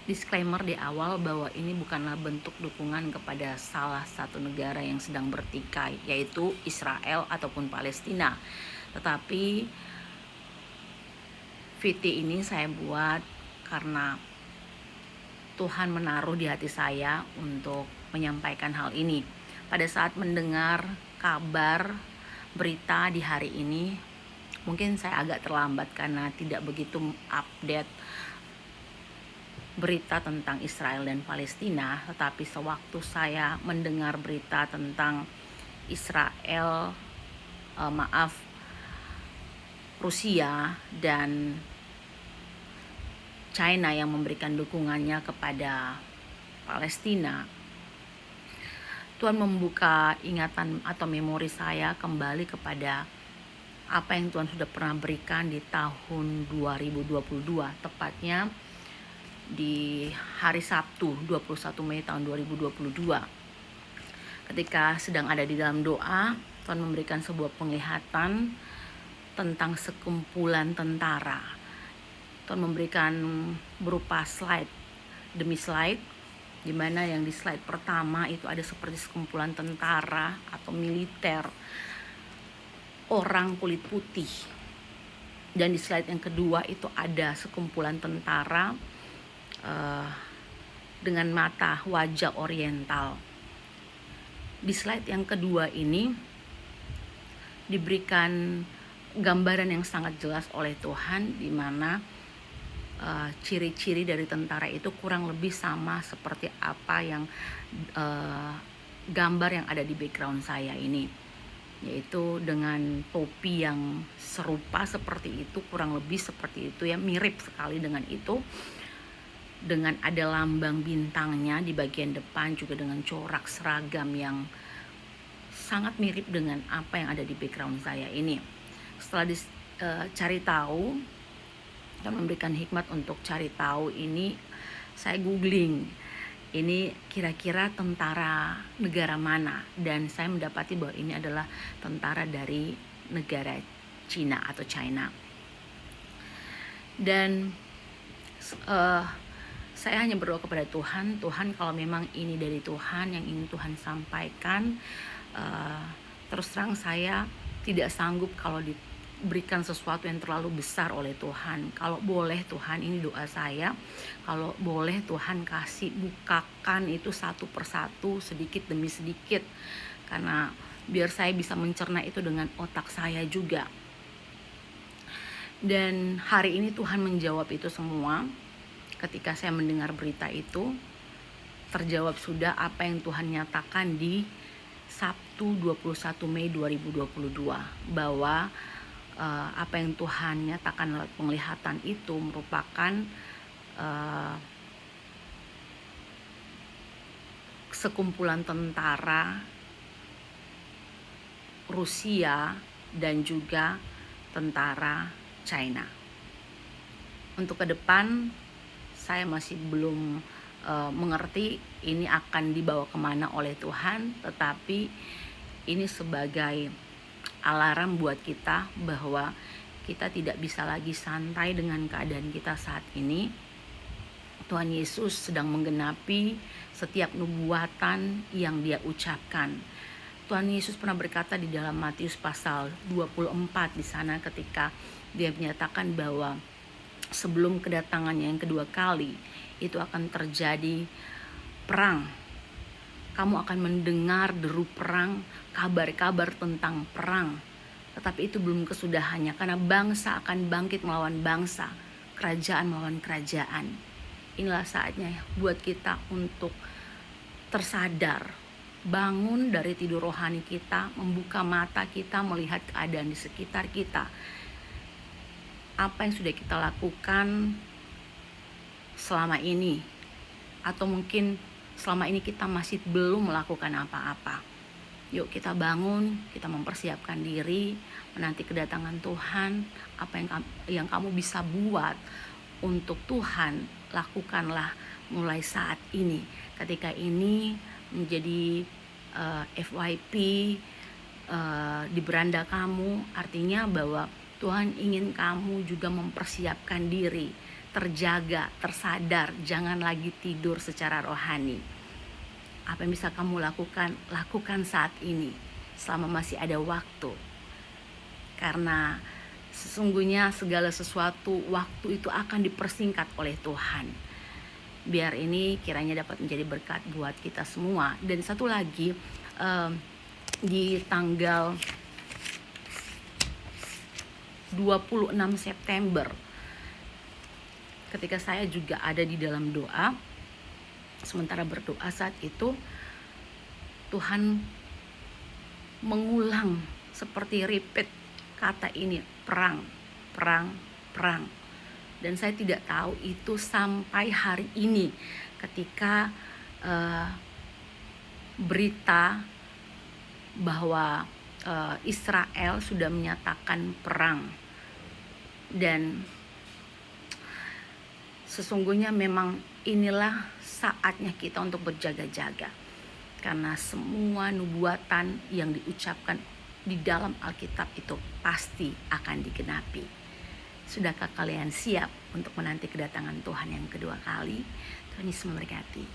Disclaimer di awal bahwa ini bukanlah bentuk dukungan kepada salah satu negara yang sedang bertikai, yaitu Israel ataupun Palestina. Tetapi VT ini saya buat karena Tuhan menaruh di hati saya untuk menyampaikan hal ini. Pada saat mendengar kabar berita di hari ini, mungkin saya agak terlambat karena tidak begitu update berita tentang Israel dan Palestina, tetapi sewaktu saya mendengar berita tentang Israel, Rusia dan China yang memberikan dukungannya kepada Palestina, Tuhan membuka ingatan atau memori saya kembali kepada apa yang Tuhan sudah pernah berikan di tahun 2022, tepatnya di hari Sabtu 21 Mei tahun 2022. Ketika sedang ada di dalam doa, Tuhan memberikan sebuah penglihatan tentang sekumpulan tentara. Tuhan memberikan berupa slide demi slide, di mana yang di slide pertama itu ada seperti sekumpulan tentara atau militer orang kulit putih, dan di slide yang kedua itu ada sekumpulan tentara dengan mata wajah oriental. Di slide yang kedua ini diberikan gambaran yang sangat jelas oleh Tuhan, di mana ciri-ciri dari tentara itu kurang lebih sama seperti apa yang gambar yang ada di background saya ini, yaitu dengan topi yang serupa seperti itu, kurang lebih seperti itu ya, mirip sekali dengan itu, dengan ada lambang bintangnya di bagian depan, juga dengan corak seragam yang sangat mirip dengan apa yang ada di background saya ini. Setelah cari tahu dan memberikan hikmat untuk cari tahu ini, saya googling ini kira-kira tentara negara mana, dan saya mendapati bahwa ini adalah tentara dari negara Cina atau China. Dan saya hanya berdoa kepada Tuhan, kalau memang ini dari Tuhan, yang ingin Tuhan sampaikan, terus terang saya tidak sanggup kalau diberikan sesuatu yang terlalu besar oleh Tuhan. Kalau boleh Tuhan, ini doa saya, kalau boleh Tuhan kasih bukakan itu satu persatu, sedikit demi sedikit, karena biar saya bisa mencerna itu dengan otak saya juga. Dan hari ini Tuhan menjawab itu semua. Ketika saya mendengar berita itu, terjawab sudah apa yang Tuhan nyatakan di Sabtu 21 Mei 2022, bahwa apa yang Tuhan nyatakan lewat penglihatan itu merupakan sekumpulan tentara Rusia dan juga tentara China. Untuk ke depan saya masih belum mengerti ini akan dibawa kemana oleh Tuhan, tetapi ini sebagai alarm buat kita bahwa kita tidak bisa lagi santai dengan keadaan kita saat ini. Tuhan Yesus sedang menggenapi setiap nubuatan yang Dia ucapkan. Tuhan Yesus pernah berkata di dalam Matius pasal 24 di sana, ketika Dia menyatakan bahwa sebelum kedatangannya yang kedua kali itu akan terjadi perang. Kamu akan mendengar deru perang, kabar-kabar tentang perang. Tetapi itu belum kesudahannya, karena bangsa akan bangkit melawan bangsa, kerajaan melawan kerajaan. Inilah saatnya buat kita untuk tersadar, bangun dari tidur rohani kita, membuka mata kita, melihat keadaan di sekitar kita. Apa yang sudah kita lakukan selama ini, atau mungkin selama ini kita masih belum melakukan apa-apa. Yuk kita bangun, kita mempersiapkan diri menanti kedatangan Tuhan. Apa yang kamu bisa buat untuk Tuhan, lakukanlah mulai saat ini. Ketika ini menjadi FYP di beranda kamu, artinya bahwa Tuhan ingin kamu juga mempersiapkan diri terjaga, tersadar, jangan lagi tidur secara rohani. Apa yang bisa kamu lakukan, lakukan saat ini, selama masih ada waktu. Karena sesungguhnya segala sesuatu, waktu itu akan dipersingkat oleh Tuhan. Biar ini kiranya dapat menjadi berkat buat kita semua. Dan satu lagi, di tanggal 26 September, ketika saya juga ada di dalam doa, sementara berdoa saat itu, Tuhan mengulang seperti repeat kata ini, perang, perang, perang. Dan saya tidak tahu itu sampai hari ini, ketika berita bahwa Israel sudah menyatakan perang. Dan sesungguhnya memang inilah saatnya kita untuk berjaga-jaga, karena semua nubuatan yang diucapkan di dalam Alkitab itu pasti akan digenapi. Sudahkah kalian siap untuk menanti kedatangan Tuhan yang kedua kali? Tuhan Yesus memberkati.